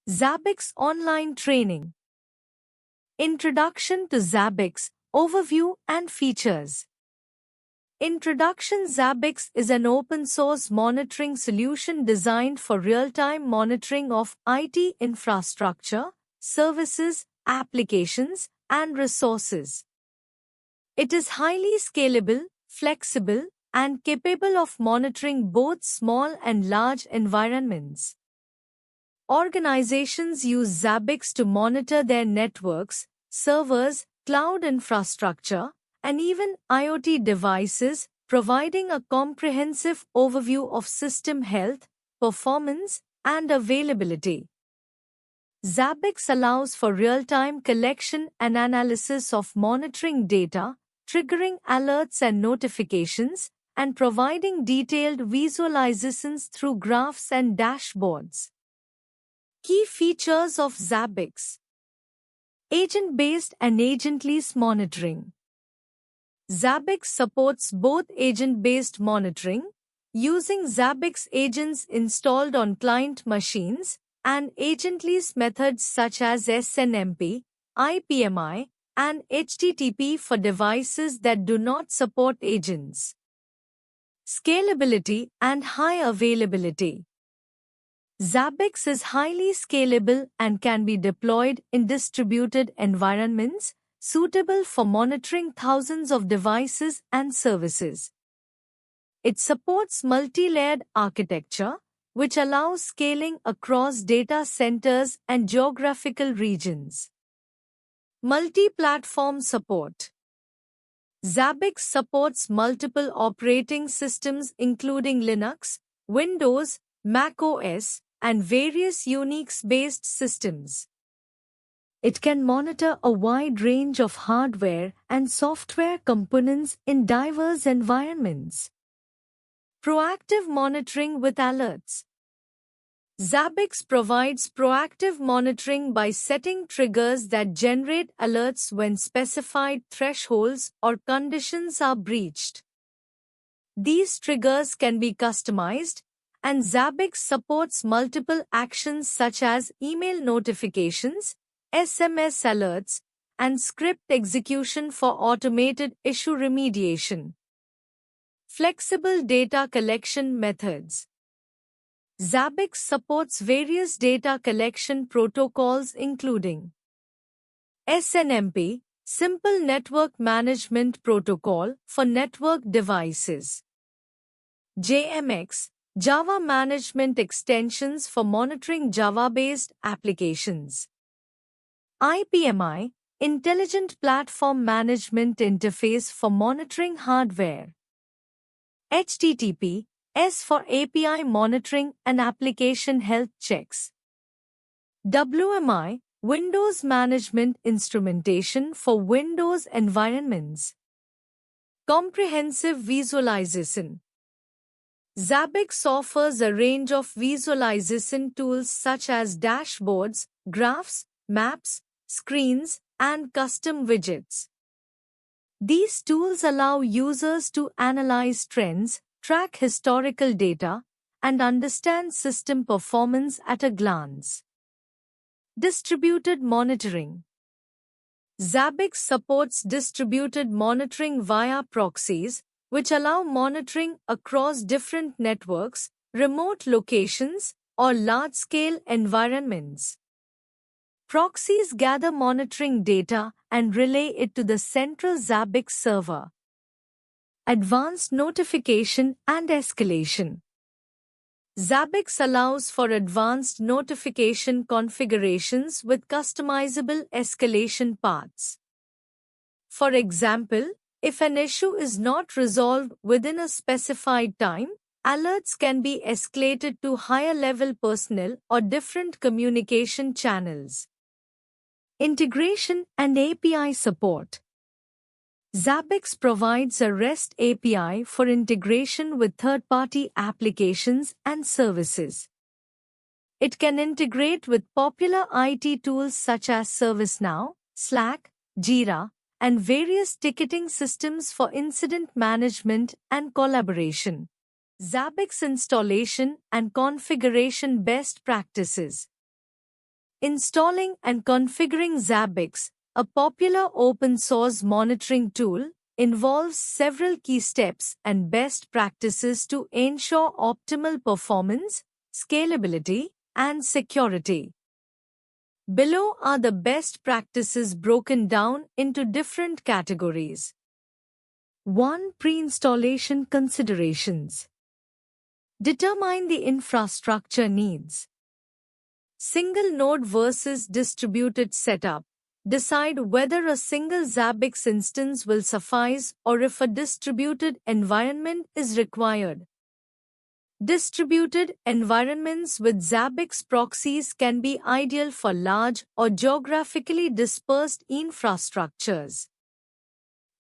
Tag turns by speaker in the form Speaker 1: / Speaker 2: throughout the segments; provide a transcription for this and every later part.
Speaker 1: Zabbix Online Training. Introduction to Zabbix, Overview and Features. Introduction. Zabbix is an open-source monitoring solution designed for real-time monitoring of IT infrastructure, services, applications, and resources. It is highly scalable, flexible, and capable of monitoring both small and large environments. Organizations use Zabbix to monitor their networks, servers, cloud infrastructure, and even IoT devices, providing a comprehensive overview of system health, performance, and availability. Zabbix allows for real-time collection and analysis of monitoring data, triggering alerts and notifications, and providing detailed visualizations through graphs and dashboards. Key features of Zabbix: agent-based and agentless monitoring. Zabbix supports both agent-based monitoring, using Zabbix agents installed on client machines, and agentless methods such as SNMP, IPMI, and HTTP for devices that do not support agents. Scalability and high availability. Zabbix is highly scalable and can be deployed in distributed environments, suitable for monitoring thousands of devices and services. It supports multi-layered architecture, which allows scaling across data centers and geographical regions. Multi-platform support. Zabbix supports multiple operating systems including Linux, Windows, macOS, and various Unix-based systems. It can monitor a wide range of hardware and software components in diverse environments. Proactive monitoring with alerts. Zabbix provides proactive monitoring by setting triggers that generate alerts when specified thresholds or conditions are breached. These triggers can be customized, and Zabbix supports multiple actions such as email notifications, SMS alerts, and script execution for automated issue remediation. Flexible data collection methods. Zabbix supports various data collection protocols including SNMP, Simple Network Management Protocol for network devices; JMX, Java Management Extensions for monitoring Java-based applications; IPMI, Intelligent Platform Management Interface for monitoring hardware; HTTP, S for API monitoring and application health checks; WMI, Windows Management Instrumentation for Windows environments. Comprehensive visualization. Zabbix offers a range of visualization tools such as dashboards, graphs, maps, screens, and custom widgets. These tools allow users to analyze trends, track historical data, and understand system performance at a glance. Distributed monitoring. Zabbix supports distributed monitoring via proxies, which allow monitoring across different networks, remote locations, or large-scale environments. Proxies gather monitoring data and relay it to the central Zabbix server. Advanced notification and escalation. Zabbix allows for advanced notification configurations with customizable escalation paths. For example, if an issue is not resolved within a specified time, alerts can be escalated to higher-level personnel or different communication channels. Integration and API support. Zabbix provides a REST API for integration with third-party applications and services. It can integrate with popular IT tools such as ServiceNow, Slack, Jira, and various ticketing systems for incident management and collaboration. Zabbix installation and configuration best practices. Installing and configuring Zabbix, a popular open-source monitoring tool, involves several key steps and best practices to ensure optimal performance, scalability, and security. Below are the best practices broken down into different categories. 1. Pre-installation considerations. Determine the infrastructure needs. Single node versus distributed setup. Decide whether a single Zabbix instance will suffice or if a distributed environment is required. Distributed environments with Zabbix proxies can be ideal for large or geographically dispersed infrastructures.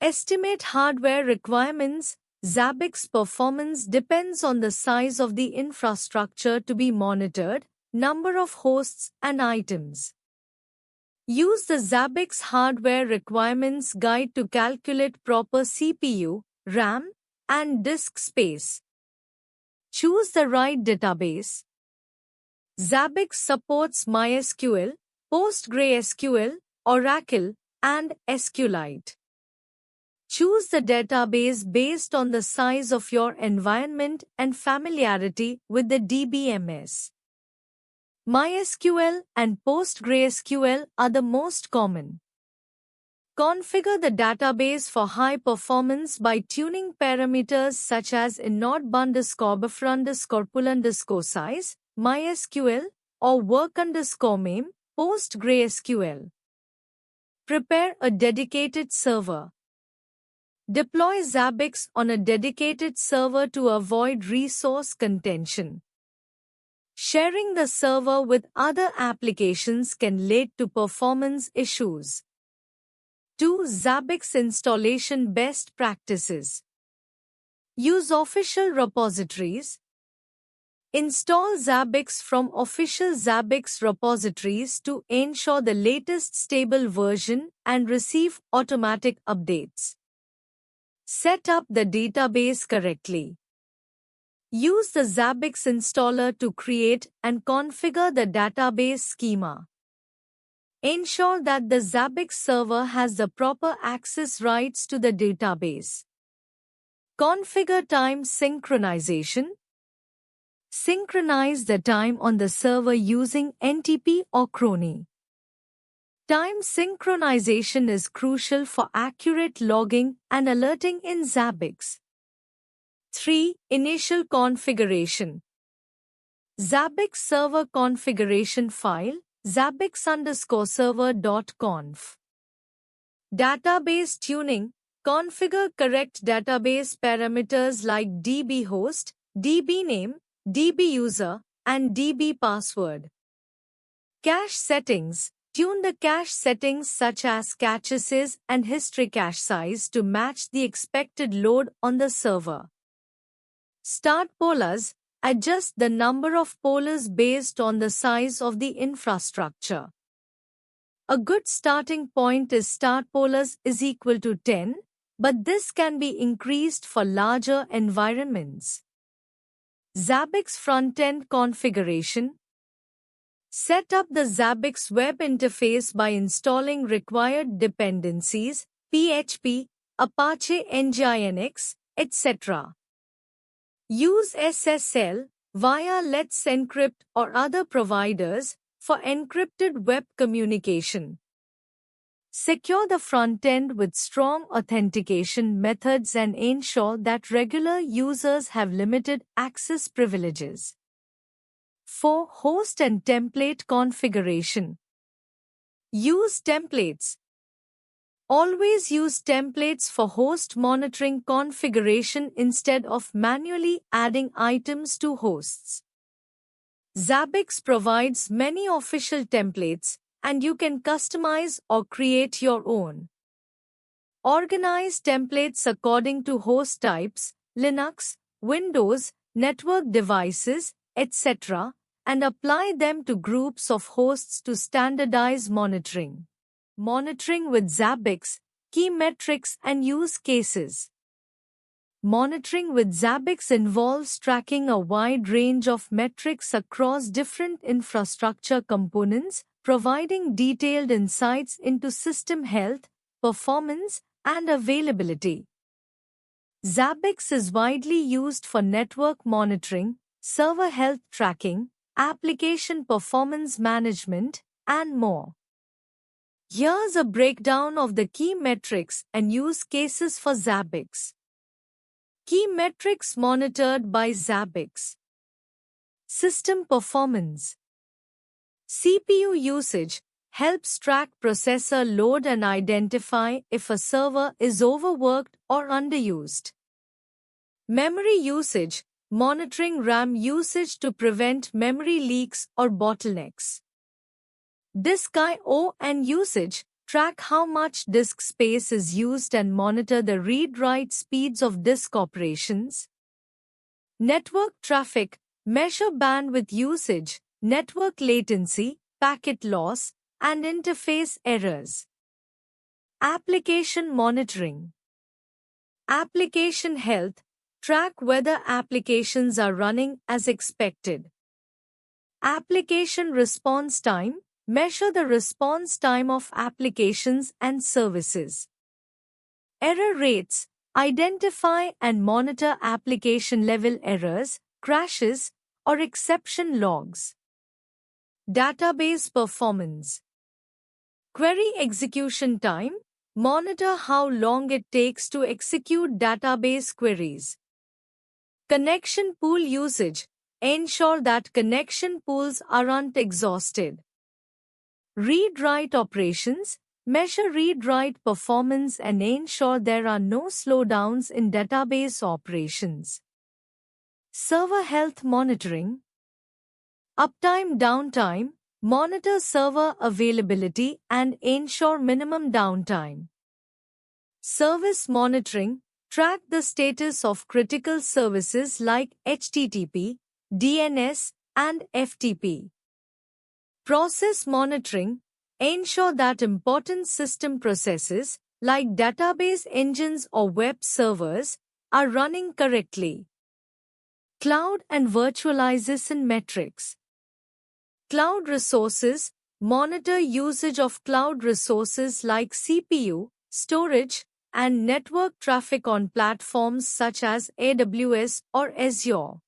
Speaker 1: Estimate hardware requirements. Zabbix performance depends on the size of the infrastructure to be monitored, number of hosts, and items. Use the Zabbix Hardware Requirements Guide to calculate proper CPU, RAM, and disk space. Choose the right database. Zabbix supports MySQL, PostgreSQL, Oracle, and SQLite. Choose the database based on the size of your environment and familiarity with the DBMS. MySQL and PostgreSQL are the most common. Configure the database for high performance by tuning parameters such as inode_buffer_pool_size, MySQL, or work_mem, PostgreSQL. Prepare a dedicated server. Deploy Zabbix on a dedicated server to avoid resource contention. Sharing the server with other applications can lead to performance issues. 2. Zabbix installation best practices. Use official repositories. Install Zabbix from official Zabbix repositories to ensure the latest stable version and receive automatic updates. Set up the database correctly. Use the Zabbix installer to create and configure the database schema. Ensure that the Zabbix server has the proper access rights to the database. Configure time synchronization. Synchronize the time on the server using NTP or Cronny. Time synchronization is crucial for accurate logging and alerting in Zabbix. 3. Initial configuration. Zabbix server configuration file, zabbix_server.conf. Database tuning. Configure correct database parameters like DB host, DB name, DB user, and DB password. Cache settings. Tune the cache settings such as caches and history cache size to match the expected load on the server. Start polars. Adjust the number of polars based on the size of the infrastructure. A good starting point is start polars is equal to 10, but this can be increased for larger environments. Zabbix front-end configuration. Set up the Zabbix web interface by installing required dependencies, PHP, Apache Nginx, etc. Use SSL via Let's Encrypt or other providers for encrypted web communication. Secure the front end with strong authentication methods and ensure that regular users have limited access privileges. 4. Host and template configuration. Use templates. Always use templates for host monitoring configuration instead of manually adding items to hosts. Zabbix provides many official templates, and you can customize or create your own. Organize templates according to host types, Linux, Windows, network devices, etc., and apply them to groups of hosts to standardize monitoring. Monitoring with Zabbix, key metrics and use cases. monitoring with Zabbix involves tracking a wide range of metrics across different infrastructure components, providing detailed insights into system health, performance, and availability. Zabbix is widely used for network monitoring, server health tracking, application performance management, and more. Here's a breakdown of the key metrics and use cases for Zabbix. Key metrics monitored by Zabbix. System performance. CPU usage helps track processor load and identify if a server is overworked or underused. Memory usage, monitoring RAM usage to prevent memory leaks or bottlenecks. Disk I/O and usage, track how much disk space is used and monitor the read-write speeds of disk operations. Network traffic, measure bandwidth usage, network latency, packet loss, and interface errors. Application monitoring. Application health, track whether applications are running as expected. Application response time, measure the response time of applications and services. Error rates, identify and monitor application-level errors, crashes, or exception logs. Database performance. Query execution time, monitor how long it takes to execute database queries. Connection pool usage, ensure that connection pools aren't exhausted. Read-write operations, measure read-write performance and ensure there are no slowdowns in database operations. Server health monitoring. Uptime downtime, monitor server availability and ensure minimum downtime. Service monitoring, track the status of critical services like HTTP, DNS, and FTP. Process monitoring, ensure that important system processes, like database engines or web servers, are running correctly. Cloud and virtualization metrics. Cloud resources, monitor usage of cloud resources like CPU, storage, and network traffic on platforms such as AWS or Azure.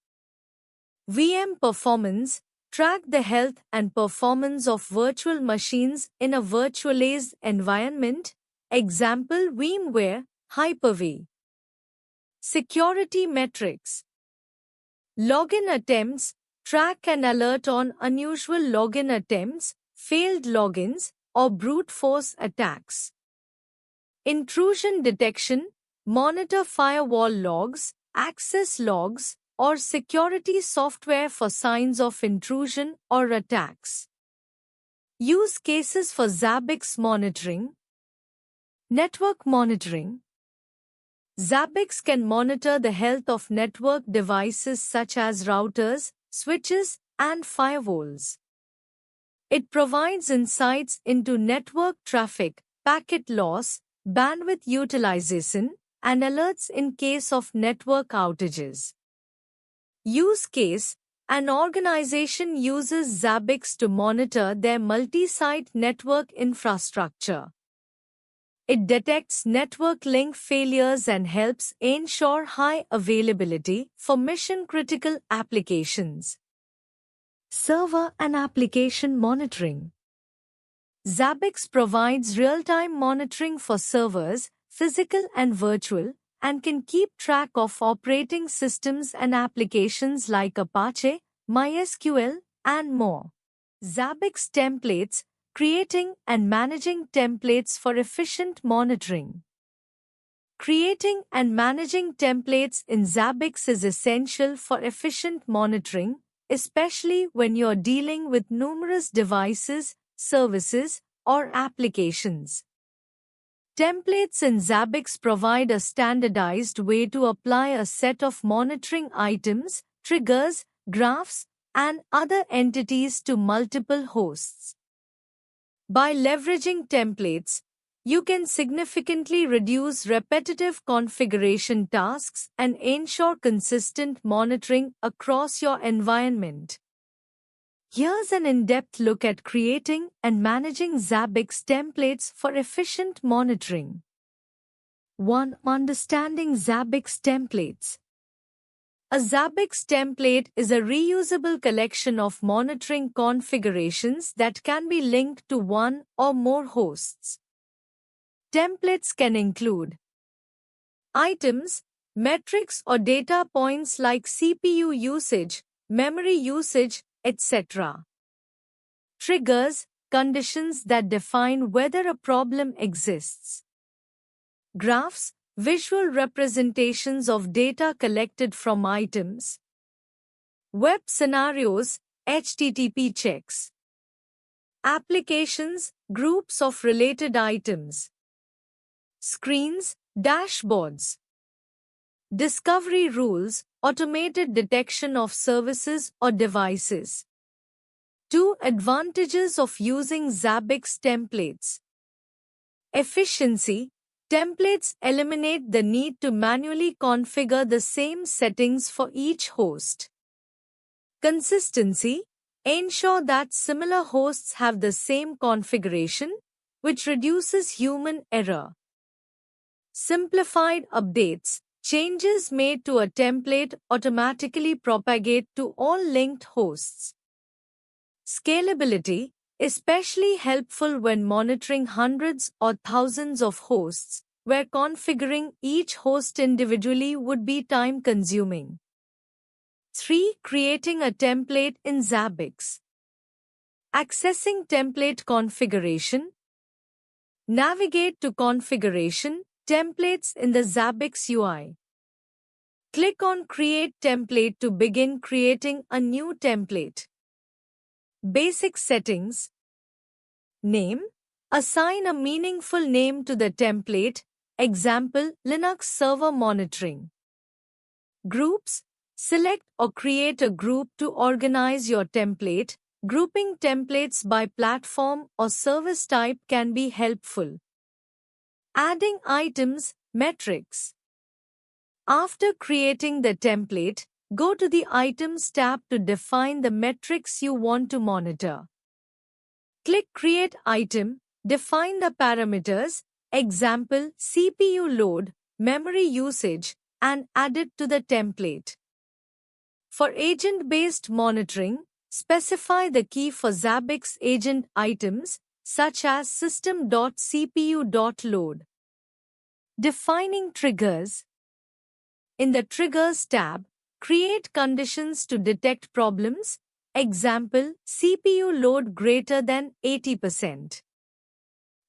Speaker 1: VM performance, track the health and performance of virtual machines in a virtualized environment, example VMware, Hyper-V. Security metrics. Login attempts, track and alert on unusual login attempts, failed logins, or brute force attacks. Intrusion detection, monitor firewall logs, access logs, or security software for signs of intrusion or attacks. Use cases for Zabbix monitoring. Network monitoring. Zabbix can monitor the health of network devices such as routers, switches, and firewalls. It provides insights into network traffic, packet loss, bandwidth utilization, and alerts in case of network outages. Use case: an organization uses Zabbix to monitor their multi-site network infrastructure. It detects network link failures and helps ensure high availability for mission-critical applications. Server and application monitoring. Zabbix provides real-time monitoring for servers, physical and virtual, and can keep track of operating systems and applications like Apache, MySQL, and more. Zabbix templates, creating and managing templates for efficient monitoring. Creating and managing templates in Zabbix is essential for efficient monitoring, especially when you're dealing with numerous devices, services, or applications. Templates in Zabbix provide a standardized way to apply a set of monitoring items, triggers, graphs, and other entities to multiple hosts. By leveraging templates, you can significantly reduce repetitive configuration tasks and ensure consistent monitoring across your environment. Here's an in-depth look at creating and managing Zabbix templates for efficient monitoring. 1. Understanding Zabbix templates. A Zabbix template is a reusable collection of monitoring configurations that can be linked to one or more hosts. Templates can include items, metrics or data points like CPU usage, memory usage, etc. Triggers, conditions that define whether a problem exists. Graphs, visual representations of data collected from items. Web scenarios, HTTP checks. Applications, groups of related items. Screens, dashboards. Discovery rules, automated detection of services or devices. 2. Advantages of using Zabbix templates. Efficiency. Templates eliminate the need to manually configure the same settings for each host. Consistency. Ensure that similar hosts have the same configuration, which reduces human error. Simplified updates. Changes made to a template automatically propagate to all linked hosts. Scalability, especially helpful when monitoring hundreds or thousands of hosts, where configuring each host individually would be time-consuming. 3. Creating a template in Zabbix. Accessing template configuration. Navigate to Configuration, Templates in the Zabbix UI. Click on Create Template to begin creating a new template. Basic settings. Name. Assign a meaningful name to the template, example, Linux Server Monitoring. Groups. Select or create a group to organize your template. Grouping templates by platform or service type can be helpful. Adding items, metrics. After creating the template, go to the Items tab to define the metrics you want to monitor. Click Create Item, define the parameters, example, CPU load, memory usage, and add it to the template. For agent-based monitoring, specify the key for Zabbix agent items, such as system.cpu.load. Defining triggers. In the Triggers tab, create conditions to detect problems, example, CPU load greater than 80%.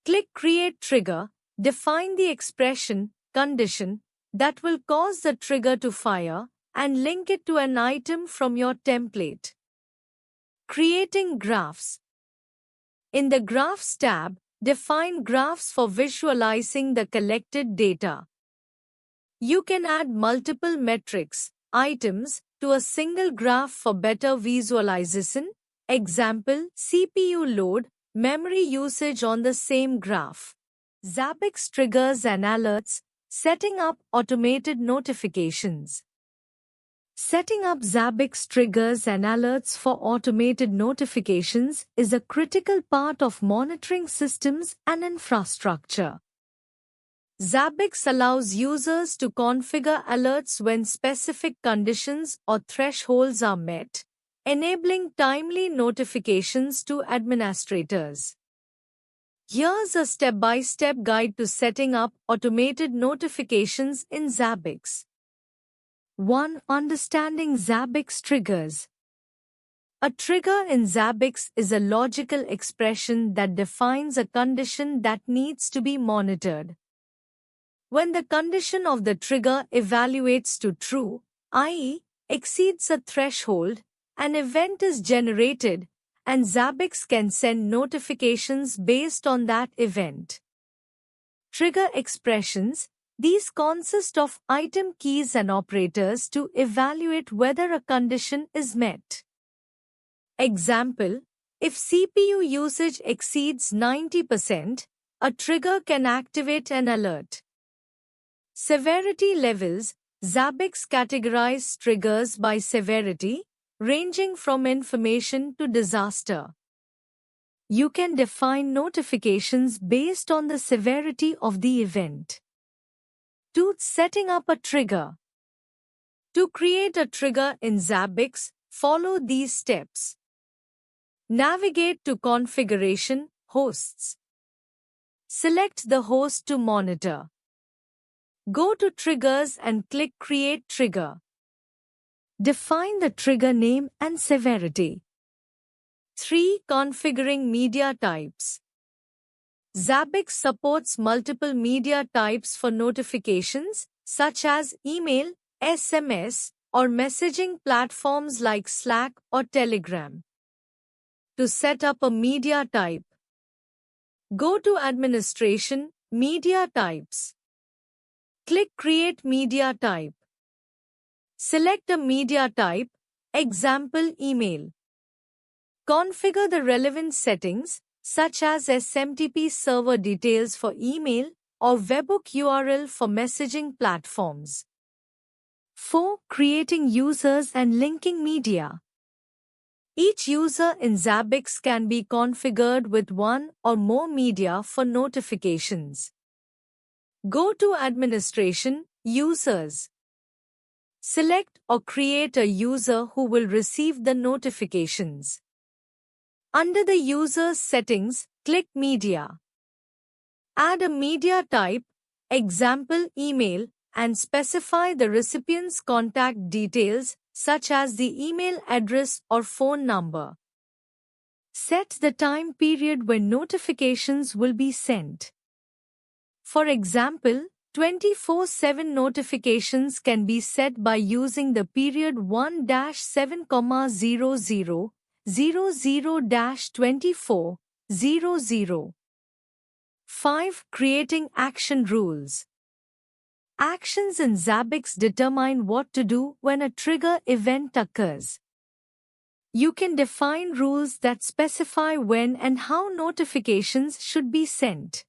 Speaker 1: Click Create Trigger, define the expression, condition, that will cause the trigger to fire, and link it to an item from your template. Creating graphs. In the Graphs tab, define graphs for visualizing the collected data. You can add multiple metrics, items, to a single graph for better visualization, example, CPU load, memory usage on the same graph. Zabbix triggers and alerts, setting up automated notifications. Setting up Zabbix triggers and alerts for automated notifications is a critical part of monitoring systems and infrastructure. Zabbix allows users to configure alerts when specific conditions or thresholds are met, enabling timely notifications to administrators. Here's a step-by-step guide to setting up automated notifications in Zabbix. 1. Understanding Zabbix triggers. A trigger in Zabbix is a logical expression that defines a condition that needs to be monitored. When the condition of the trigger evaluates to true, i.e., exceeds a threshold, an event is generated, and Zabbix can send notifications based on that event. Trigger expressions. These consist of item keys and operators to evaluate whether a condition is met. Example, if CPU usage exceeds 90%, a trigger can activate an alert. Severity levels. Zabbix categorizes triggers by severity, ranging from information to disaster. You can define notifications based on the severity of the event. 2. Setting up a trigger. To create a trigger in Zabbix, follow these steps. Navigate to Configuration, Hosts. Select the host to monitor. Go to Triggers and click Create Trigger. Define the trigger name and severity. 3. Configuring media types. Zabbix supports multiple media types for notifications, such as email, SMS, or messaging platforms like Slack or Telegram. To set up a media type, go to Administration, Media Types. Click Create Media Type. Select a media type, example email. Configure the relevant settings, such as SMTP server details for email or webhook URL for messaging platforms. 4. Creating users and linking media. Each user in Zabbix can be configured with one or more media for notifications. Go to Administration, Users. Select or create a user who will receive the notifications. Under the User's settings, click Media. Add a media type, example email, and specify the recipient's contact details, such as the email address or phone number. Set the time period when notifications will be sent. For example, 24/7 notifications can be set by using the period 1-7,00 00-2400. 5. Creating action rules. Actions in Zabbix determine what to do when a trigger event occurs. You can define rules that specify when and how notifications should be sent.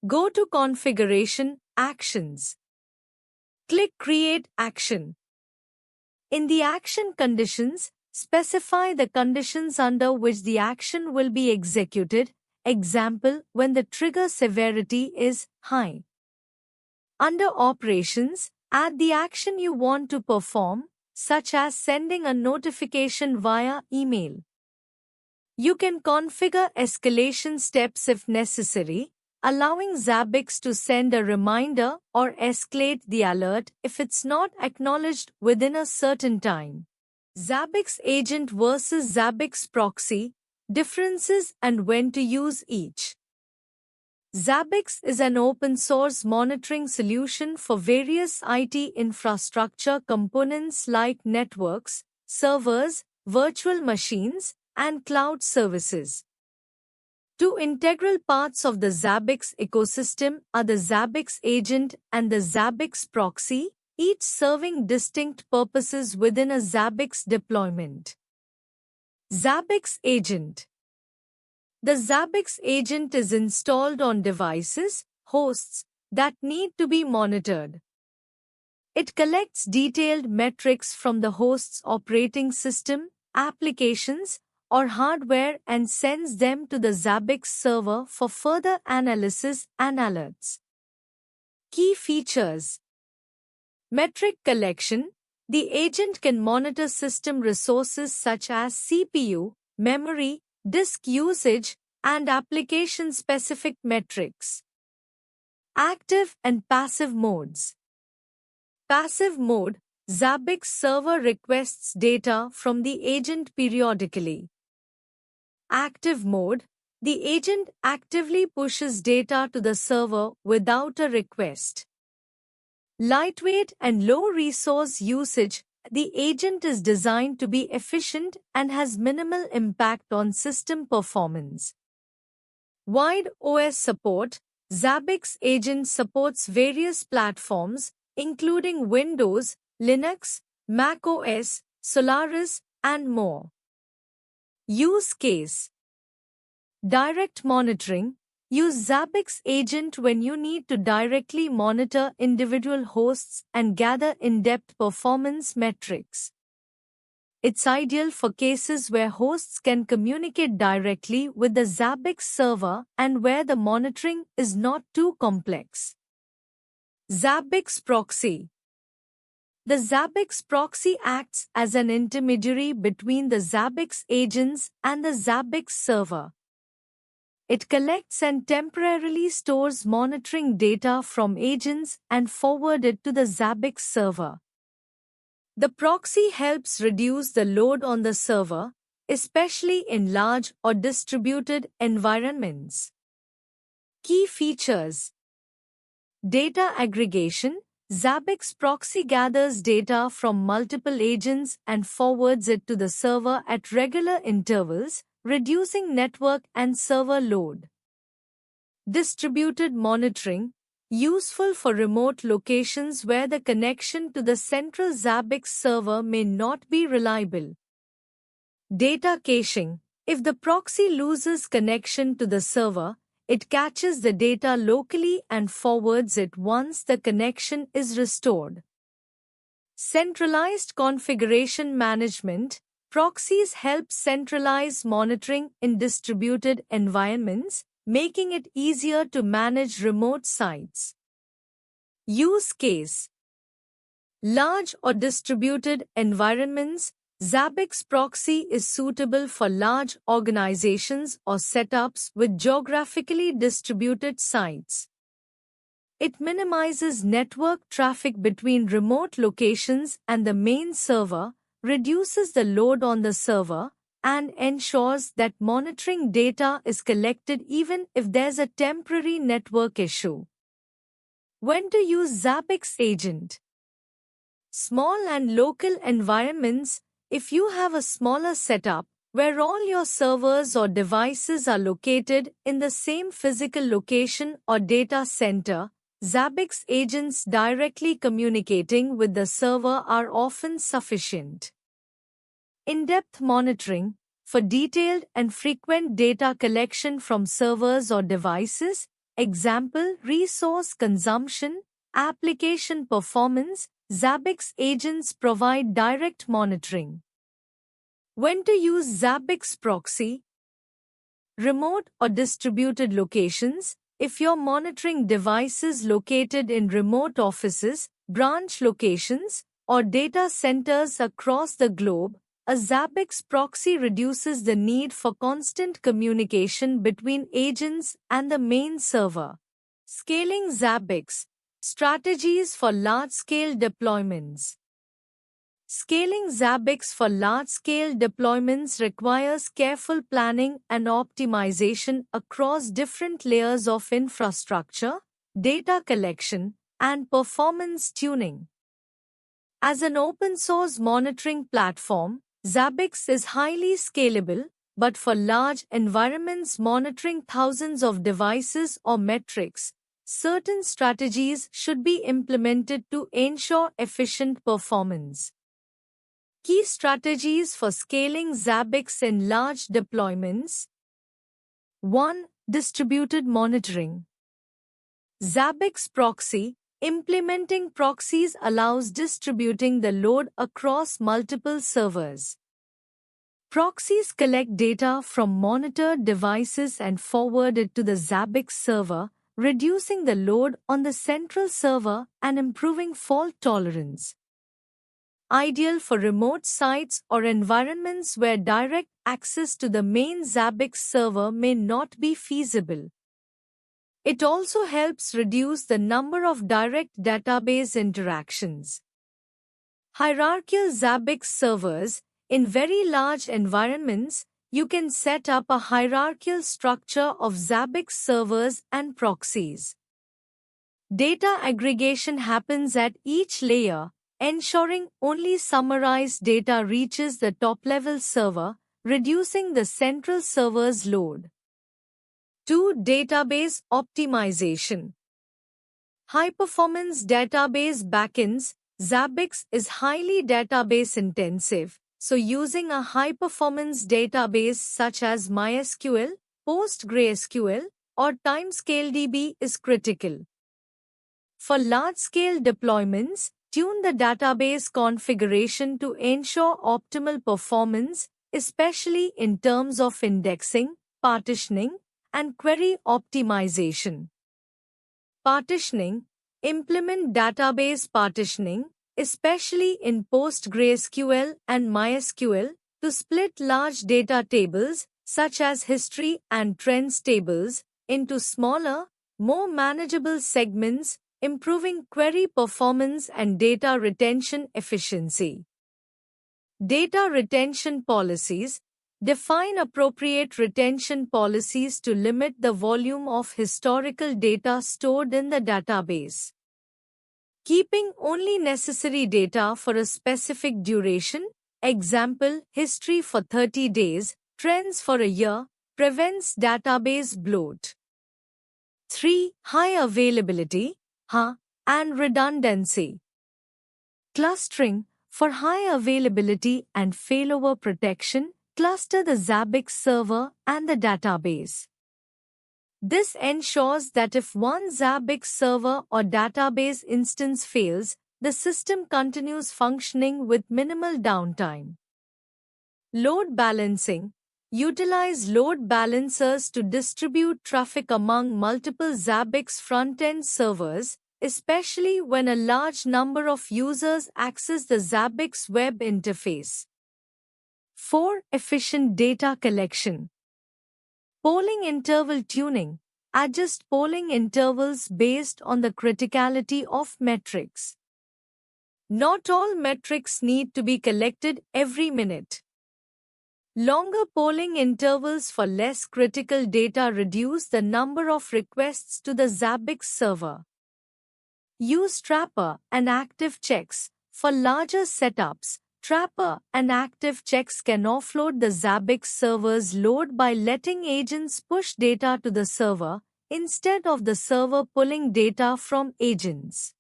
Speaker 1: Go to Configuration, Actions. Click Create Action. In the action conditions, specify the conditions under which the action will be executed, example, when the trigger severity is high. Under Operations, add the action you want to perform, such as sending a notification via email. You can configure escalation steps if necessary, allowing Zabbix to send a reminder or escalate the alert if it's not acknowledged within a certain time. Zabbix Agent versus Zabbix Proxy, differences and when to use each. Zabbix is an open-source monitoring solution for various IT infrastructure components like networks, servers, virtual machines, and cloud services. Two integral parts of the Zabbix ecosystem are the Zabbix Agent and the Zabbix Proxy, each serving distinct purposes within a Zabbix deployment. Zabbix Agent. The Zabbix Agent is installed on devices, hosts, that need to be monitored. It collects detailed metrics from the host's operating system, applications, or hardware and sends them to the Zabbix server for further analysis and alerts. Key features. Metric collection. The agent can monitor system resources such as CPU, memory, disk usage, and application-specific metrics. Active and passive modes. Passive mode. Zabbix server requests data from the agent periodically. Active mode. The agent actively pushes data to the server without a request. Lightweight and low resource usage. The agent is designed to be efficient and has minimal impact on system performance. Wide OS support. Zabbix Agent supports various platforms, including Windows, Linux, Mac OS, Solaris, and more. Use case. Direct monitoring. Use Zabbix Agent when you need to directly monitor individual hosts and gather in-depth performance metrics. It's ideal for cases where hosts can communicate directly with the Zabbix server and where the monitoring is not too complex. Zabbix Proxy. The Zabbix proxy acts as an intermediary between the Zabbix agents and the Zabbix server. It collects and temporarily stores monitoring data from agents and forwards it to the Zabbix server. The proxy helps reduce the load on the server, especially in large or distributed environments. Key features: data aggregation. Zabbix proxy gathers data from multiple agents and forwards it to the server at regular intervals, reducing network and server load. Distributed monitoring, useful for remote locations where the connection to the central Zabbix server may not be reliable. Data caching. If the proxy loses connection to the server, it catches the data locally and forwards it once the connection is restored. Centralized configuration management. Proxies help centralize monitoring in distributed environments, making it easier to manage remote sites. Use case: large or distributed environments. Zabbix proxy is suitable for large organizations or setups with geographically distributed sites. It minimizes network traffic between remote locations and the main server, reduces the load on the server, and ensures that monitoring data is collected even if there's a temporary network issue. When to use Zabbix Agent? Small and local environments. If you have a smaller setup, where all your servers or devices are located in the same physical location or data center, Zabbix agents directly communicating with the server are often sufficient. In-depth monitoring. For detailed and frequent data collection from servers or devices, example, resource consumption, application performance, Zabbix agents provide direct monitoring. When to use Zabbix proxy? Remote or distributed locations. If you're monitoring devices located in remote offices, branch locations, or data centers across the globe, a Zabbix proxy reduces the need for constant communication between agents and the main server. Scaling Zabbix. Strategies for large-scale deployments. Scaling Zabbix for large-scale deployments requires careful planning and optimization across different layers of infrastructure, data collection, and performance tuning. As an open-source monitoring platform, Zabbix is highly scalable, but for large environments monitoring thousands of devices or metrics, certain strategies should be implemented to ensure efficient performance. Key strategies for scaling Zabbix in large deployments. 1. Distributed monitoring. Zabbix proxy. Implementing proxies allows distributing the load across multiple servers. Proxies collect data from monitored devices and forward it to the Zabbix server, reducing the load on the central server and improving fault tolerance. Ideal for remote sites or environments where direct access to the main Zabbix server may not be feasible. It also helps reduce the number of direct database interactions. Hierarchical Zabbix servers. In very large environments, you can set up a hierarchical structure of Zabbix servers and proxies. Data aggregation happens at each layer, ensuring only summarized data reaches the top-level server, reducing the central server's load. 2. Database optimization. High-performance database backends. Zabbix is highly database-intensive, so using a high-performance database such as MySQL, PostgreSQL, or timescale DB is critical. For large-scale deployments, tune the database configuration to ensure optimal performance, especially in terms of indexing, partitioning, and query optimization. Partitioning. Implement database partitioning, especially in PostgreSQL and MySQL, to split large data tables, such as history and trends tables, into smaller, more manageable segments, improving query performance and data retention efficiency. Data retention policies. Define appropriate retention policies to limit the volume of historical data stored in the database. Keeping only necessary data for a specific duration, example, history for 30 days, trends for a year, prevents database bloat. 3. High availability, and redundancy. Clustering. For high availability and failover protection, cluster the Zabbix server and the database. This ensures that if one Zabbix server or database instance fails, the system continues functioning with minimal downtime. Load balancing. Utilize load balancers to distribute traffic among multiple Zabbix front-end servers, especially when a large number of users access the Zabbix web interface. 4. Efficient data collection. Polling interval tuning. Adjust polling intervals based on the criticality of metrics. Not all metrics need to be collected every minute. Longer polling intervals for less critical data reduce the number of requests to the Zabbix server. Use Trapper and Active Checks. For larger setups, Trapper and Active Checks can offload the Zabbix server's load by letting agents push data to the server, instead of the server pulling data from agents.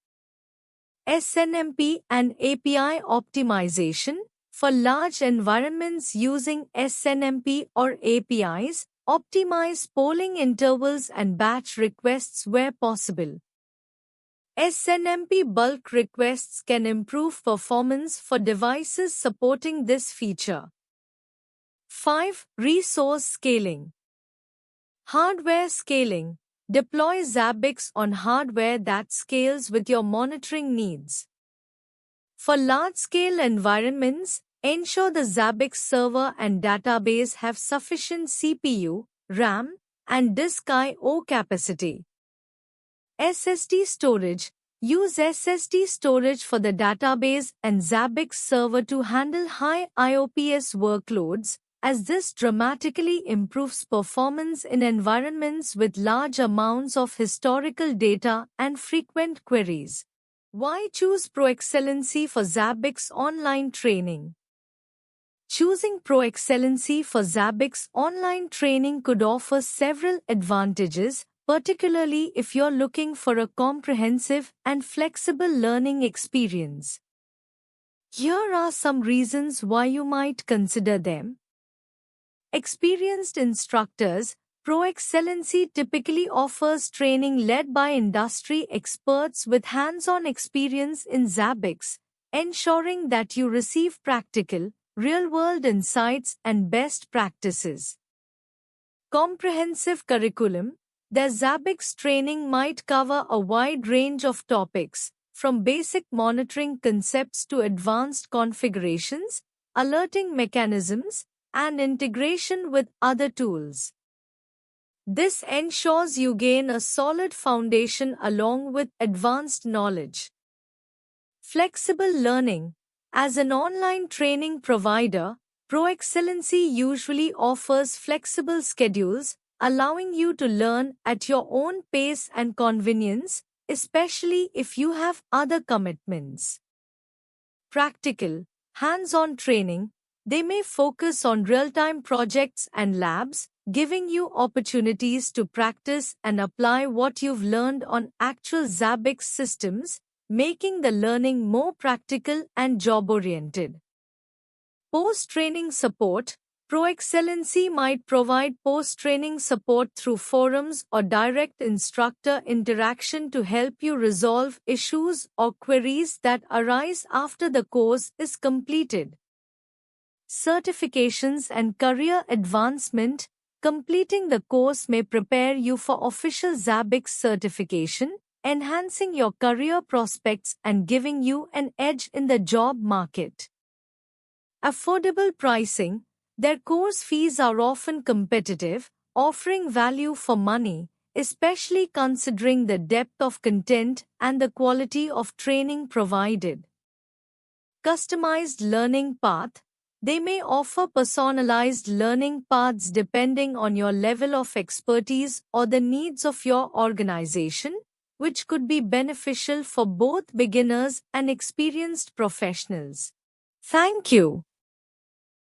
Speaker 1: SNMP and API optimization. For large environments using SNMP or APIs, optimize polling intervals and batch requests where possible. SNMP bulk requests can improve performance for devices supporting this feature. 5. Resource scaling. Hardware scaling. Deploy Zabbix on hardware that scales with your monitoring needs. For large-scale environments, ensure the Zabbix server and database have sufficient CPU, RAM, and disk I/O capacity. SSD storage. Use SSD storage for the database and Zabbix server to handle high IOPS workloads, as this dramatically improves performance in environments with large amounts of historical data and frequent queries. Why choose ProExcellency for Zabbix online training? Choosing ProExcellency for Zabbix online training could offer several advantages, particularly if you're looking for a comprehensive and flexible learning experience. Here are some reasons why you might consider them. Experienced instructors. ProExcellency typically offers training led by industry experts with hands-on experience in Zabbix, ensuring that you receive practical, real-world insights and best practices. Comprehensive curriculum. Their Zabbix training might cover a wide range of topics, from basic monitoring concepts to advanced configurations, alerting mechanisms, and integration with other tools. This ensures you gain a solid foundation along with advanced knowledge. Flexible learning. As an online training provider, ProExcellency usually offers flexible schedules, allowing you to learn at your own pace and convenience, especially if you have other commitments. Practical, hands-on training. They may focus on real-time projects and labs, giving you opportunities to practice and apply what you've learned on actual Zabbix systems, making the learning more practical and job-oriented. Post-training support. ProExcellency might provide post-training support through forums or direct instructor interaction to help you resolve issues or queries that arise after the course is completed. Certifications and career advancement. Completing the course may prepare you for official Zabbix certification, enhancing your career prospects and giving you an edge in the job market. Affordable pricing. Their course fees are often competitive, offering value for money, especially considering the depth of content and the quality of training provided. Customized learning path. They may offer personalized learning paths depending on your level of expertise or the needs of your organization, which could be beneficial for both beginners and experienced professionals. Thank you.